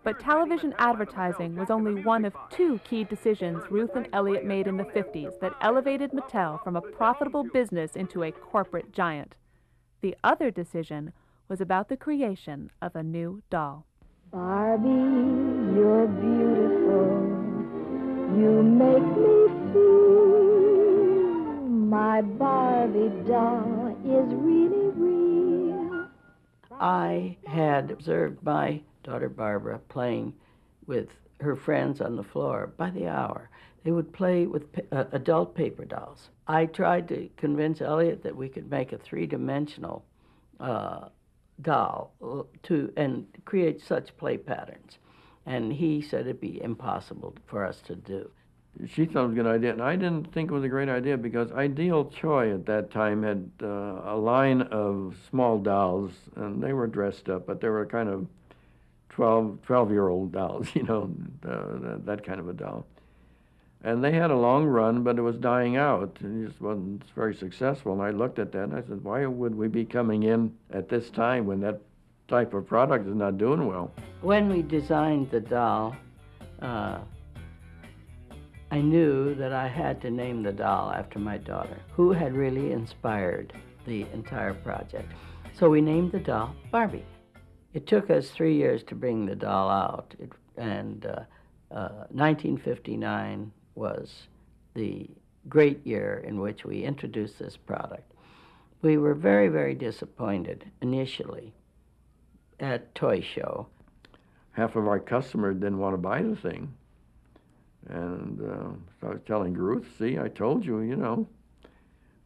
But television advertising was only one of two key decisions Ruth and Elliot made in the 50s that elevated Mattel from a profitable business into a corporate giant. The other decision was about the creation of a new doll. Barbie, you're beautiful. You make me feel my Barbie doll is really real. I had observed my daughter Barbara playing with her friends on the floor by the hour. They would play with adult paper dolls. I tried to convince Elliot that we could make a three-dimensional doll and create such play patterns. And he said it'd be impossible for us to do. She thought it was a good idea, and I didn't think it was a great idea because Ideal Toy at that time had a line of small dolls, and they were dressed up, but they were kind of 12-year-old dolls, you know, that kind of a doll. And they had a long run, but it was dying out. It just wasn't very successful. And I looked at that, and I said, why would we be coming in at this time when that type of product is not doing well? When we designed the doll, I knew that I had to name the doll after my daughter, who had really inspired the entire project. So we named the doll Barbie. It took us 3 years to bring the doll out, and 1959 was the great year in which we introduced this product. We were very, very disappointed initially at Toy Show. Half of our customers didn't want to buy the thing. And so I was telling Ruth, see, I told you, you know.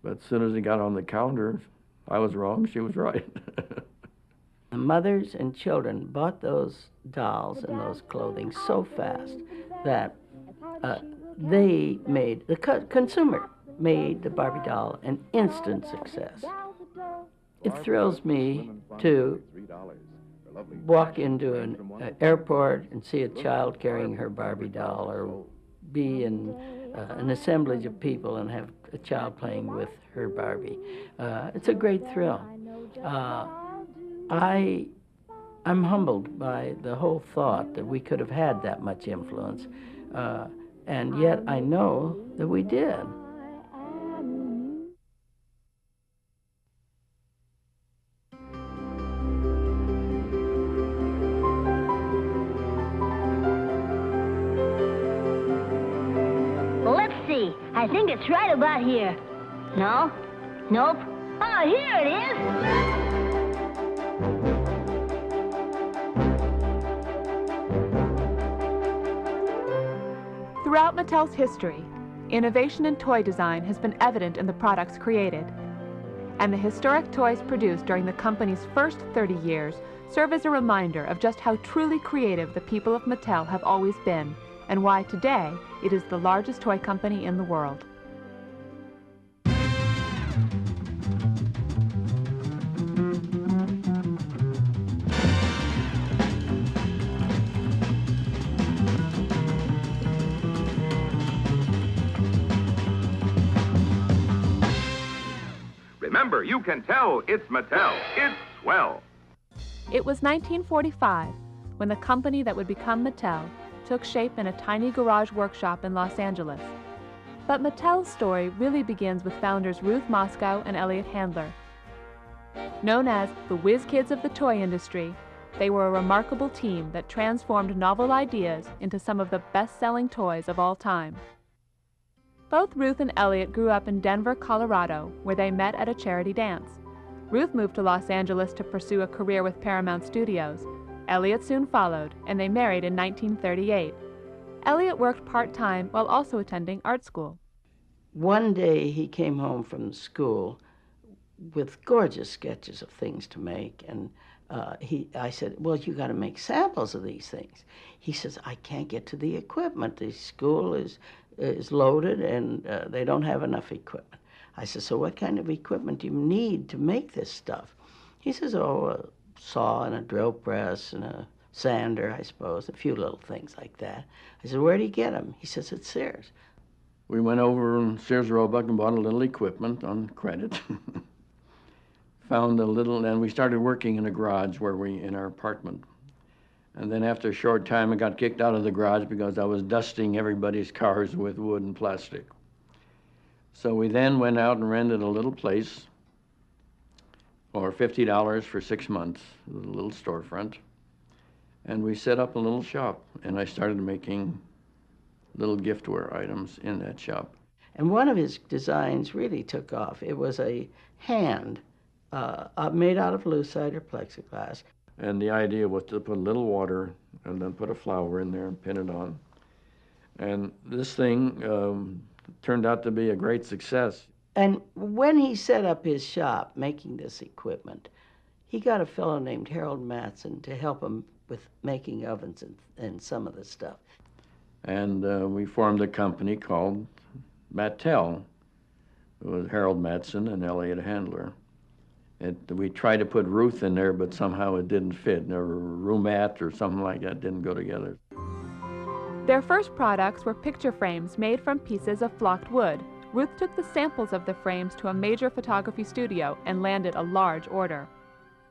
But as soon as he got on the counter, I was wrong, she was right. The mothers and children bought those dolls and those clothing so fast that the consumer made the Barbie doll an instant success. It thrills me to walk into an airport and see a child carrying her Barbie doll, or be in an assemblage of people and have a child playing with her Barbie. It's a great thrill. I'm humbled by the whole thought that we could have had that much influence, and yet I know that we did. I think it's right about here. No? Nope. Oh, here it is! Throughout Mattel's history, innovation in toy design has been evident in the products created. And the historic toys produced during the company's first 30 years serve as a reminder of just how truly creative the people of Mattel have always been, and why today it is the largest toy company in the world. Remember, you can tell it's Mattel. It's swell. It was 1945 when the company that would become Mattel took shape in a tiny garage workshop in Los Angeles. But Mattel's story really begins with founders Ruth Moscow and Elliot Handler. Known as the whiz kids of the toy industry, they were a remarkable team that transformed novel ideas into some of the best-selling toys of all time. Both Ruth and Elliot grew up in Denver, Colorado, where they met at a charity dance. Ruth moved to Los Angeles to pursue a career with Paramount Studios. Elliot soon followed, and they married in 1938. Elliot worked part-time while also attending art school. One day he came home from school with gorgeous sketches of things to make, and I said, well, you got to make samples of these things. He says, I can't get to the equipment. The school is loaded, and they don't have enough equipment. I said, so what kind of equipment do you need to make this stuff? He says, oh, a saw and a drill press and a sander, I suppose, a few little things like that. I said, where do you get them? He says, at Sears. We went over and Sears Roebuck and bought a little equipment on credit. Found a little, and we started working in a garage in our apartment. And then after a short time, I got kicked out of the garage because I was dusting everybody's cars with wood and plastic. So we then went out and rented a little place for $50 for 6 months, a little storefront. And we set up a little shop, and I started making little giftware items in that shop. And one of his designs really took off. It was a hand made out of lucite or plexiglass. And the idea was to put a little water and then put a flower in there and pin it on. And this thing turned out to be a great success. And when he set up his shop making this equipment, he got a fellow named Harold Matson to help him with making ovens and some of the stuff. And we formed a company called Mattel. It was Harold Matson and Elliot Handler. We tried to put Ruth in there, but somehow it didn't fit. Or roomat or something like that didn't go together. Their first products were picture frames made from pieces of flocked wood. Ruth took the samples of the frames to a major photography studio and landed a large order.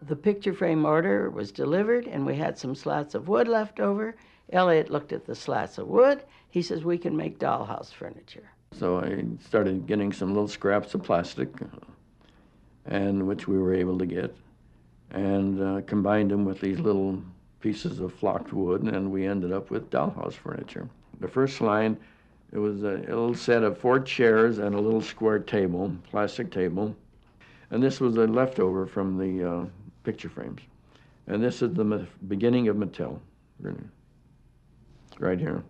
The picture frame order was delivered, and we had some slats of wood left over. Elliot looked at the slats of wood. He says, we can make dollhouse furniture. So I started getting some little scraps of plastic, and which we were able to get, and combined them with these little pieces of flocked wood, and we ended up with dollhouse furniture. The first line, it was a little set of 4 chairs and a little square table, plastic table, and this was a leftover from the picture frames. And this is the beginning of Mattel, right here.